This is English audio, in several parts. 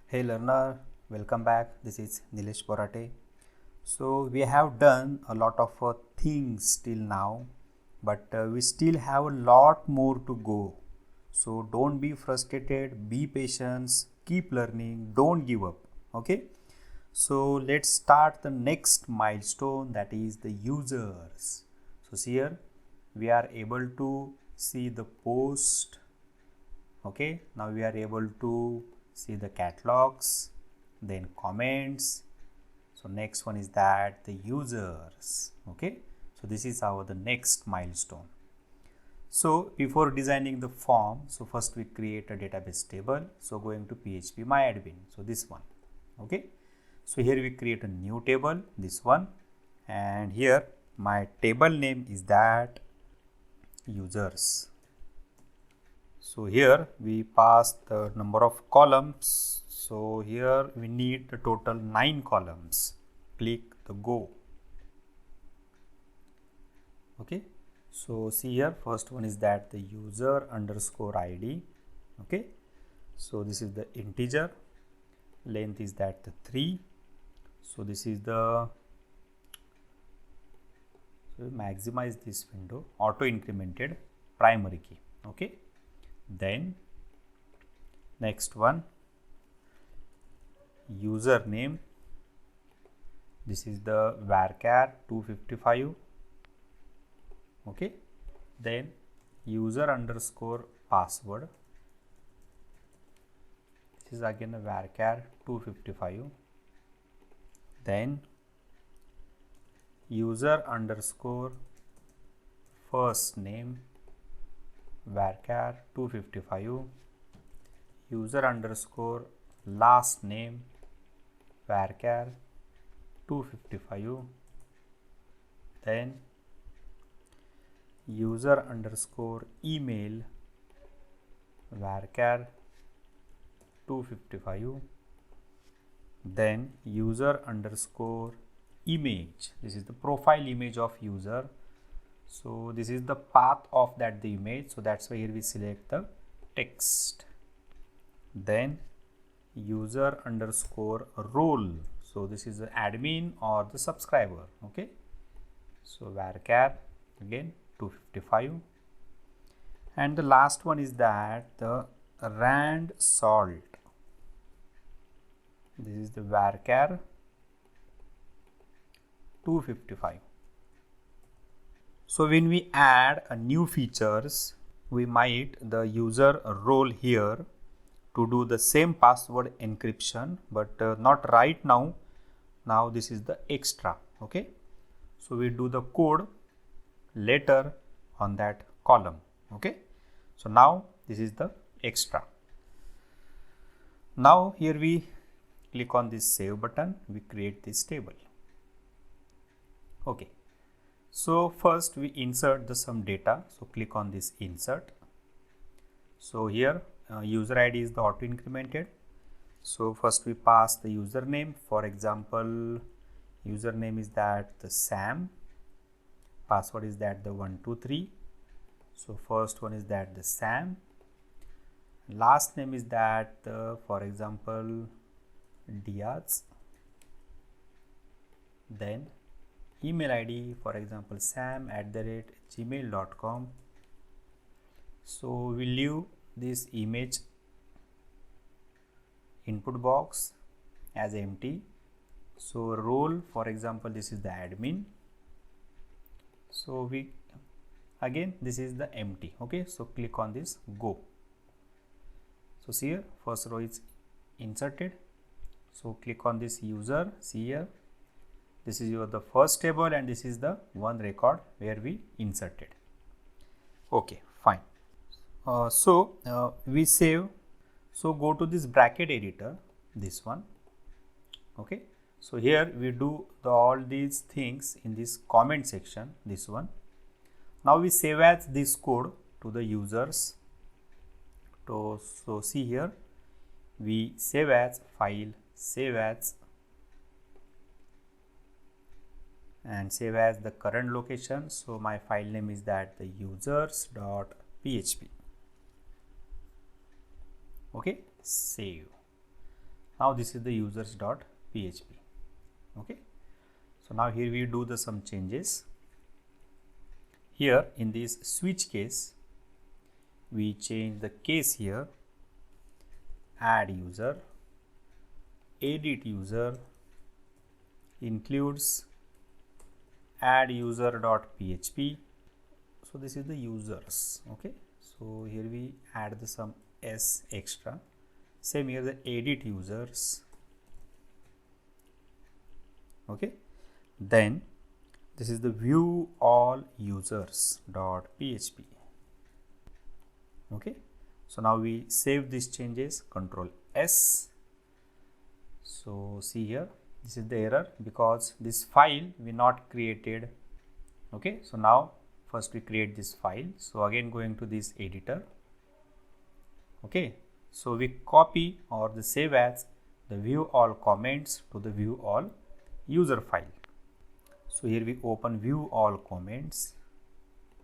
Hey learner, welcome back. This is Nilesh Borate. So we have done a lot of things till now, but we still have a lot more to go. So don't be frustrated, be patient, keep learning, don't give up. Okay? So let's start the next milestone, that is the users. So here we are able to see the post. Okay, now we are able to see the catalogs, then comments. So next one is that the users. Okay, so this is our the next milestone. So before designing the form, so first we create a database table. So going to PHP MyAdmin, so this one. Okay, so here we create a new table, this one, and here my table name is that users. So here we pass the number of columns. So here we need the total 9 columns. Click the go. Okay. So see here, first one is that the user underscore ID. Okay. So this is the integer. Length is that the 3. So this is the, so maximize this window, auto incremented primary key. Okay. Then next one, username, this is the varchar 255. Okay, then user underscore password, this is again a varchar 255. Then user underscore first name, varchar 255, user underscore last name, varchar 255, then user underscore email, varchar 255, then user underscore image, this is the profile image of user. So this is the path of that the image, so that's why here we select the text. Then user underscore role, so this is the admin or the subscriber. Okay, so varchar again 255, and the last one is that the rand salt, this is the varchar 255. So when we add a new features, we might the user role here to do the same password encryption, but not right now. Now this is the extra. Okay, so we do the code later on that column. Okay, so now this is the extra. Now here we click on this save button, we create this table. Okay, so first we insert the some data, so click on this insert. So here user ID is the auto incremented. So first we pass the username, for example username is that the Sam, password is that the 123. So first one is that the Sam, last name is that for example Diaz, then email ID, for example sam@gmail.com. so we leave this image input box as empty. So role, for example this is the admin, so we again this is the empty. Okay, so click on this go. So see here, first row is inserted. So click on this user, see here, this is your the first table and this is the one record where we inserted. Okay, fine. We save. So go to this bracket editor, this one. Okay, so here we do all these things in this comment section, this one. Now we save as this code to the users. So see here, we save as file, save as, and save as the current location. So my file name is that the users.php. Okay, save. Now this is the users.php. Okay, so now here we do the some changes. Here in this switch case, we change the case here, add user, edit user, includes add user.php. So this is the users. Okay, so here we add the some s extra. Same here, the edit users. Okay, then this is the view all users.php. Okay, so now we save these changes, Control S. So see here, this is the error because this file we not created. Okay, so now first we create this file. So again going to this editor. Okay, so we copy or the save as the view all comments to the view all user file. So here we open view all comments.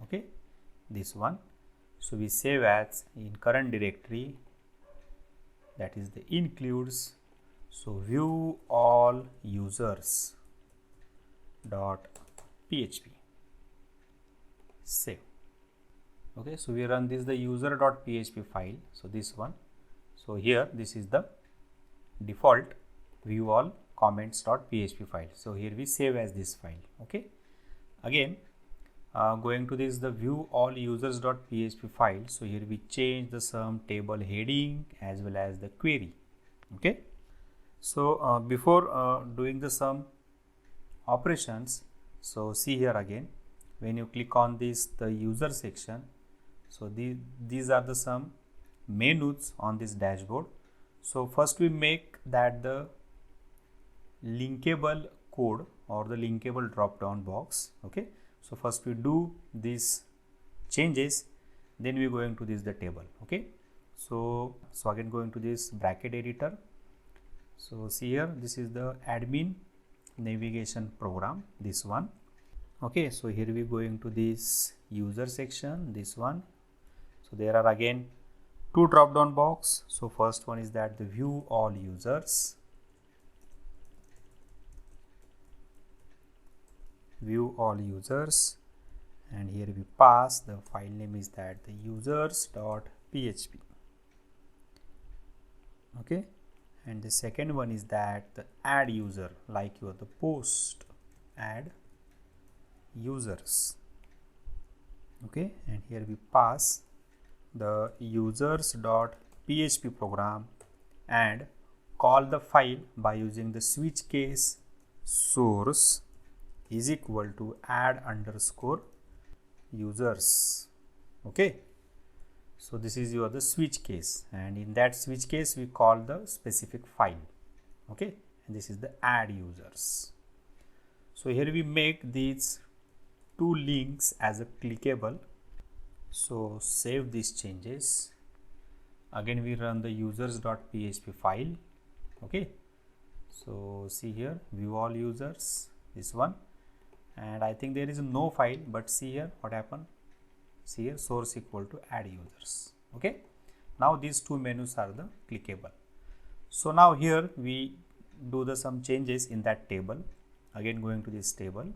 Okay, this one. So we save as in current directory, that is the includes. So view all users dot php. Save. Okay, so we run this the user.php file. So this one. So here this is the default view all comments.php file. So here we save as this file. Okay, again going to this the view all users.php file. So here we change the some table heading as well as the query. Okay, so before doing the some operations, so see here again, when you click on this the user section, so these are the some menus on this dashboard. So first we make that the linkable code or the linkable drop down box. Okay, so first we do these changes, then we going to this the table. Okay, so again going to this bracket editor. So see here, this is the admin navigation program, this one. Okay, so here we going to this user section, this one. So there are again two drop down box. So first one is that the view all users, view all users, and here we pass the file name is that the users.php. Okay, and the second one is that the add user, like you are the post add users. Okay, and here we pass the users.php program and call the file by using the switch case source is equal to add underscore users. Okay, so this is your the switch case, and in that switch case we call the specific file. Okay, and this is the add users. So here we make these two links as a clickable. So save these changes. Again we run the users.php file. Okay, so see here, view all users, this one, and I think there is no file, but see here what happened. See here, source equal to add users. Okay, now these two menus are the clickable. So now here we do the some changes in that table. Again going to this table,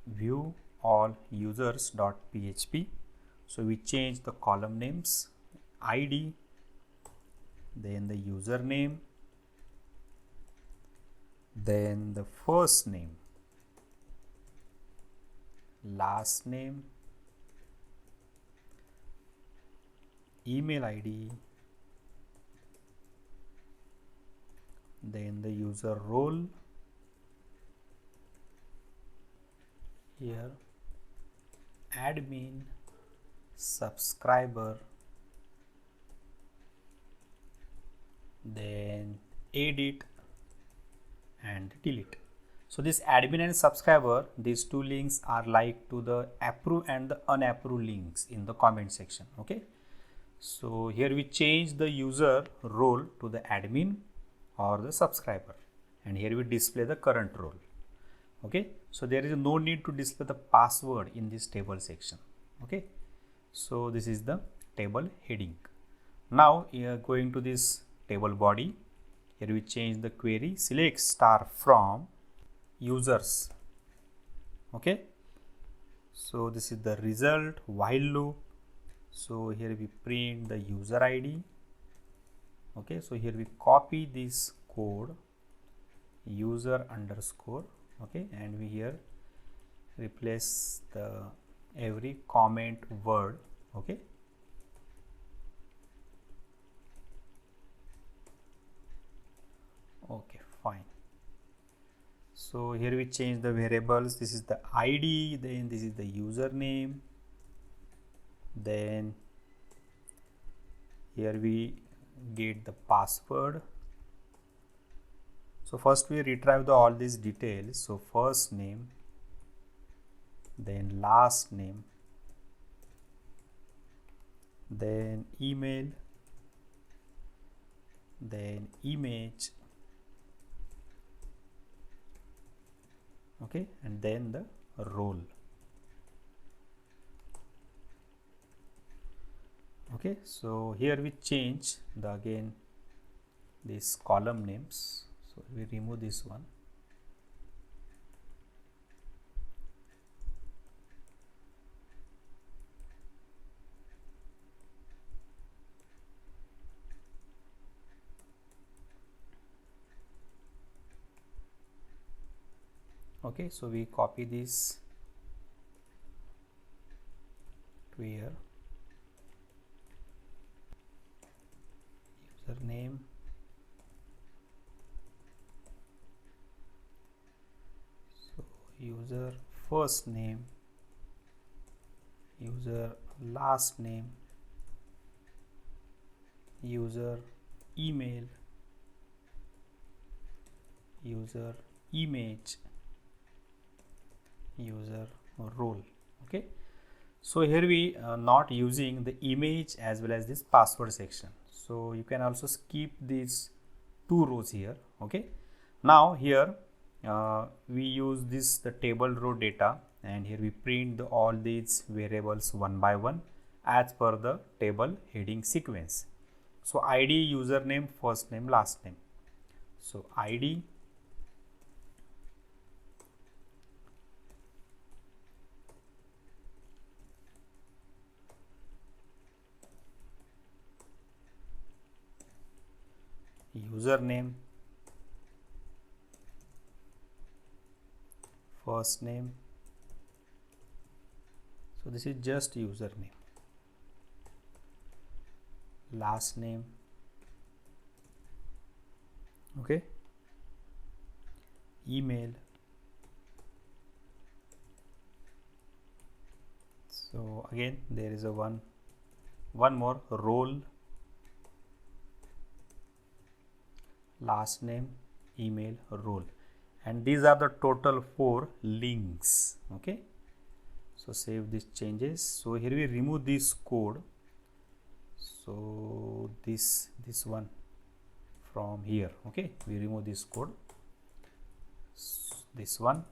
view all users.php. So we change the column names, ID, then the username, then the first name, last name, email ID, then the user role, here admin, subscriber, then edit and delete. So this admin and subscriber, these two links are like to the approved and the unapproved links in the comment section. Okay, so here we change the user role to the admin or the subscriber, and here we display the current role. Okay, so there is no need to display the password in this table section. Okay, so this is the table heading. Now going to this table body, here we change the query, select star from users. Okay, so this is the result while loop. So here we print the user ID. Okay, so here we copy this code, user underscore. Okay, and we here replace the every comment word. Okay, okay, fine. So here we change the variables. This is the ID, then this is the username, then here we get the password. So first we retrieve all these details. So first name, then last name, then email, then image, okay, and then the role. Okay, so here we change the again these column names. So we remove this one. Okay, so we copy this to here, username, so user first name, user last name, user email, user image, user role. Okay, so here we not using the image as well as this password section, so you can also skip these two rows here. Okay, now here we use this the table row data, and here we print all these variables one by one as per the table heading sequence. So ID, username, first name, last name. So ID, username, first name, so this is just username, last name, okay, email, so again there is a one more role, last name, email, role, and these are the total 4 links. Okay, so save these changes. So here we remove this code, so this one from here. Okay, we remove this code, this one,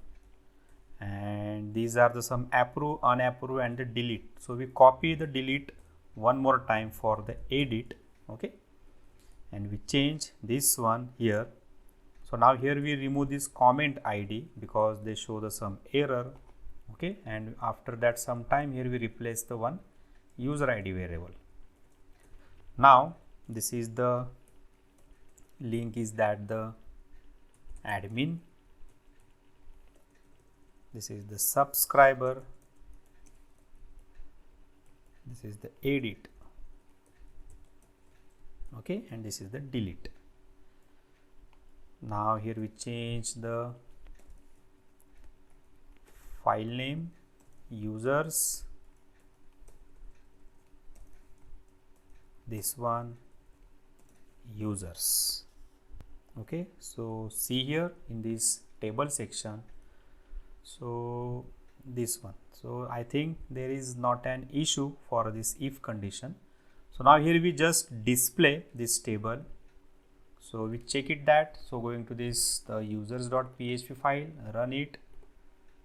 and these are the some approve, unapprove, and the delete. So we copy the delete one more time for the edit. Okay, and we change this one here. So now here we remove this comment ID because they show the some error. Okay, and after that some time here we replace the one user ID variable. Now this is the link is that the admin, this is the subscriber, this is the edit, okay, and this is the delete. Now here we change the file name, users, this one, users. Okay, so see here in this table section, so this one, so I think there is not an issue for this if condition. So now here we just display this table, so we check it that. So going to this the users.php file, run it,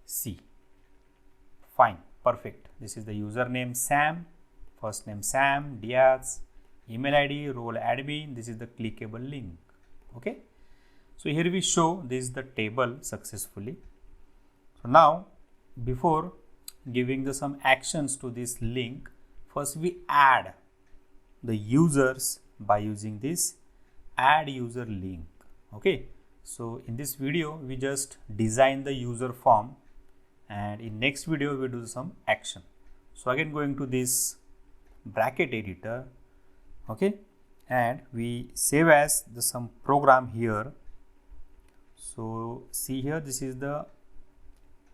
see, fine, perfect. This is the username Sam, first name Sam, Diaz, email ID, role admin, this is the clickable link. Okay, so here we show this is the table successfully. So now before giving the some actions to this link, first we add the users by using this add user link. Okay, so in this video we just design the user form, and in next video we do some action. So again going to this bracket editor, okay, and we save as the some program here. So see here, this is the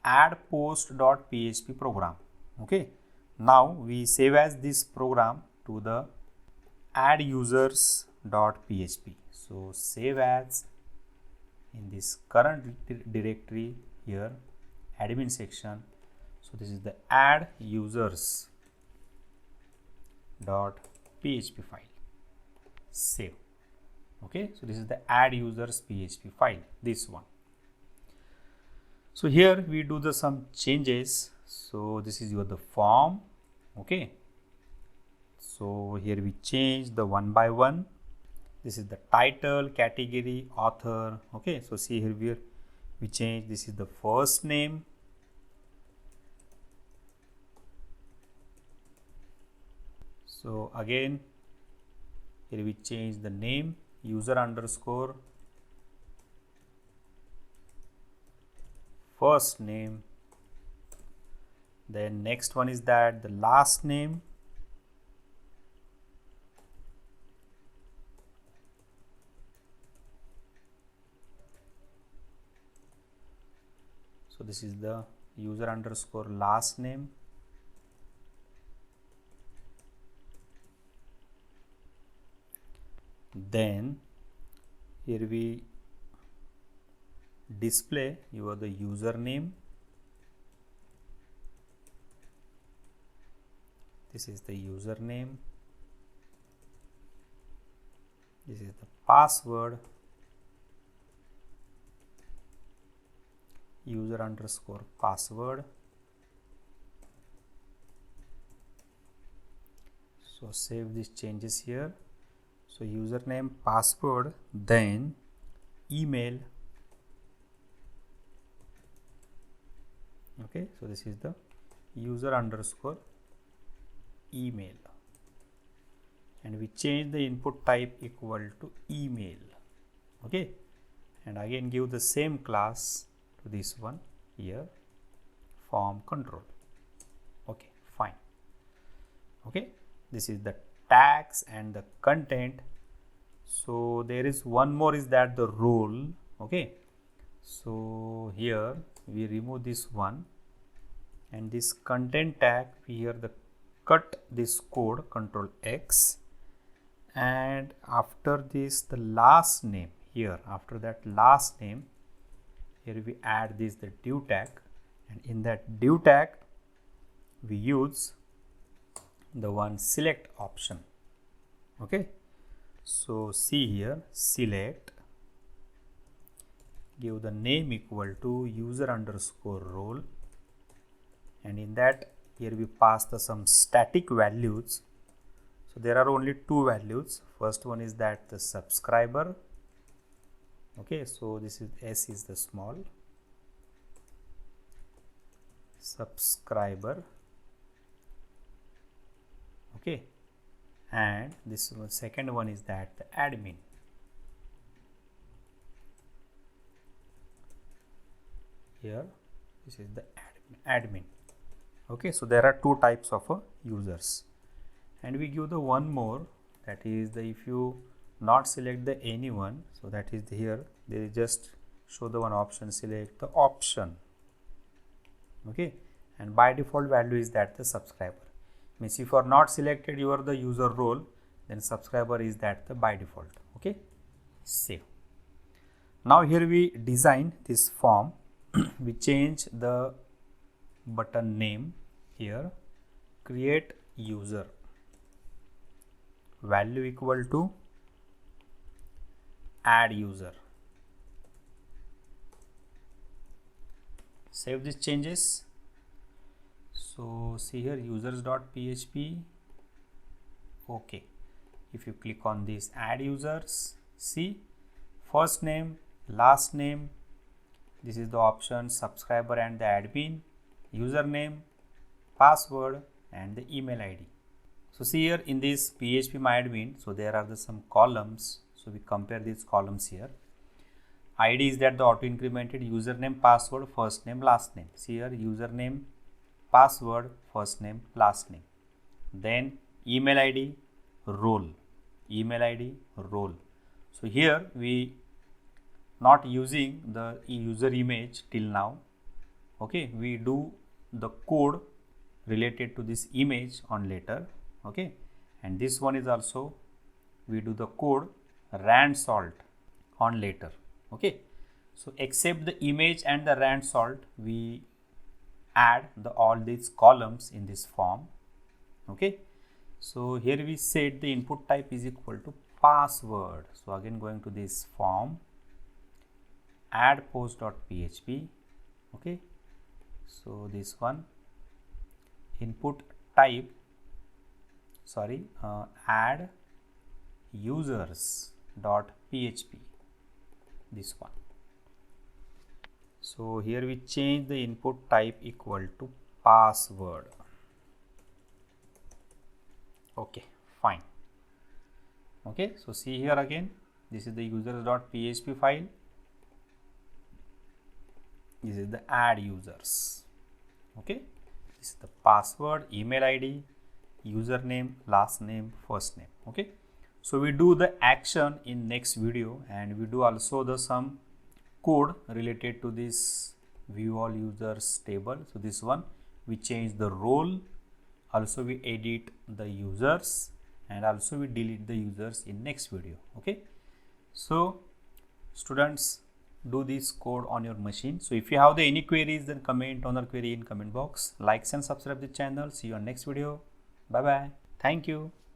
add post.php program. Okay, now we save as this program to the add users.php. so save as in this current directory here, admin section. So this is the add users.php file. Save. Okay, so this is the add users php file, this one. So here we do the some changes. So this is the form. Okay, so here we change the one by one. This is the title, category, author. Okay, so see here we change, this is the first name, so again here we change the name, user underscore first name. Then next one is that the last name, so this is the user underscore last name. Then here we display the username. This is the username. This is the password, user underscore password. So save these changes here. So username, password, then email. Okay, so this is the user underscore email, and we change the input type equal to email. Okay, and again give the same class to this one here, form control. Okay, fine. Okay, this is the tags and the content. So there is one more, is that the role. Okay, so here we remove this one, and this content tag we here the cut this code, control X, and after this the last name here, after that last name here we add this the div tag, and in that div tag we use the one select option. Okay, so see here, select, give the name equal to user underscore role, and in that here we pass the some static values. So there are only two values. First one is that the subscriber. Okay, so this is S is the small subscriber. Okay, and this one, second one is that the admin. Here this is the admin. Okay, so there are two types of users, and we give the one more, that is the if you not select the anyone, so that is here they just show the one option, select the option. Okay, and by default value is that the subscriber. Means if you are not selected, you are the user role, then subscriber is that the by default. Okay, save. Now here we design this form. We change the button name here, create user, value equal to add user. Save these changes. So see here users.php. Okay, If you click on this add users, see first name, last name, this is the option subscriber and the admin, username, password and the email ID. So see here in this phpMyAdmin, so there are some columns, so we compare these columns here. ID is that the auto incremented, username, password, first name, last name. See here username, password, first name, last name. Then email ID, role, email ID, role. So here we not using the user image till now. Okay, we do the code related to this image on later. Okay, and this one is also we do the code rand salt on later. Okay, so except the image and the rand salt, we add the all these columns in this form. Okay, so here we set the input type is equal to password. So again going to this form, add post.php. Okay, so this one input type, add users.php, this one. So here we change the input type equal to password. Okay, fine. Okay, so see here again, this is the users.php file, this is the add users. Okay, this is the password, email ID, username, last name, first name. Okay, so we do the action in next video, and we do also the some code related to this view all users table. So this one we change the role, also we edit the users, and also we delete the users in next video. Okay, so students, do this code on your machine. So if you have any queries, then comment on the query in comment box. Likes and subscribe the channel. See you on next video. Bye bye. Thank you.